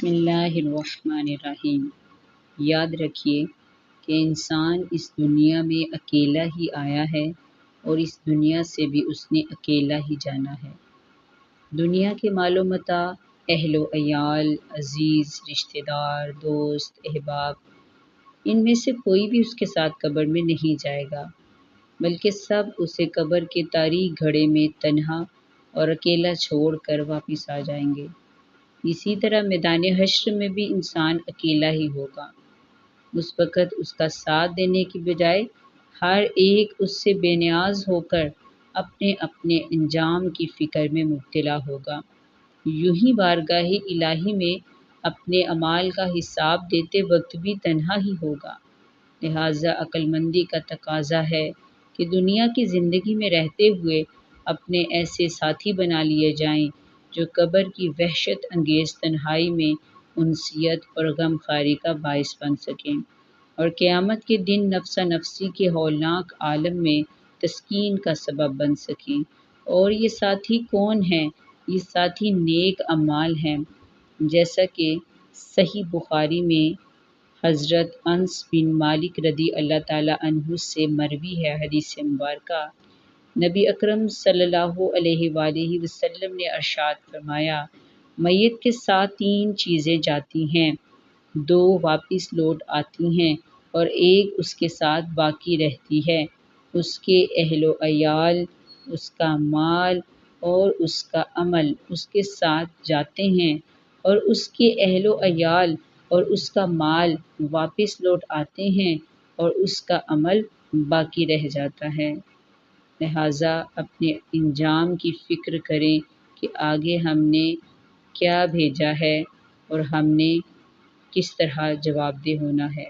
بسم اللہ الرحمن الرحیم۔ یاد رکھیے کہ انسان اس دنیا میں اکیلا ہی آیا ہے اور اس دنیا سے بھی اس نے اکیلا ہی جانا ہے۔ دنیا کے مال و متاع، اہل و عیال، عزیز، رشتہ دار، دوست، احباب، ان میں سے کوئی بھی اس کے ساتھ قبر میں نہیں جائے گا، بلکہ سب اسے قبر کے تاریک گھڑے میں تنہا اور اکیلا چھوڑ کر واپس آ جائیں گے۔ اسی طرح میدان حشر میں بھی انسان اکیلا ہی ہوگا۔ اس وقت اس کا ساتھ دینے کی بجائے ہر ایک اس سے بے نیاز ہو کر اپنے اپنے انجام کی فکر میں مبتلا ہوگا۔ یوں ہی بارگاہ الہی میں اپنے اعمال کا حساب دیتے وقت بھی تنہا ہی ہوگا۔ لہٰذا عقل مندی کا تقاضا ہے کہ دنیا کی زندگی میں رہتے ہوئے اپنے ایسے ساتھی بنا لیے جائیں جو قبر کی وحشت انگیز تنہائی میں انسیت اور غم خواری کا باعث بن سکیں، اور قیامت کے دن نفسا نفسی کے ہولناک عالم میں تسکین کا سبب بن سکیں۔ اور یہ ساتھی کون ہیں؟ یہ ساتھی نیک اعمال ہیں، جیسا کہ صحیح بخاری میں حضرت انس بن مالک رضی اللہ تعالیٰ عنہ سے مروی ہے حدیث مبارکہ۔ نبی اکرم صلی اللہ علیہ وآلہ وسلم نے ارشاد فرمایا، میت کے ساتھ 3 چیزیں جاتی ہیں، 2 واپس لوٹ آتی ہیں اور ایک اس کے ساتھ باقی رہتی ہے، اس کے اہل و عیال، اس کا مال اور اس کا عمل اس کے ساتھ جاتے ہیں، اور اس کے اہل و عیال اور اس کا مال واپس لوٹ آتے ہیں اور اس کا عمل باقی رہ جاتا ہے۔ لہٰذا اپنے انجام کی فکر کریں کہ آگے ہم نے کیا بھیجا ہے اور ہم نے کس طرح جواب دہ ہونا ہے۔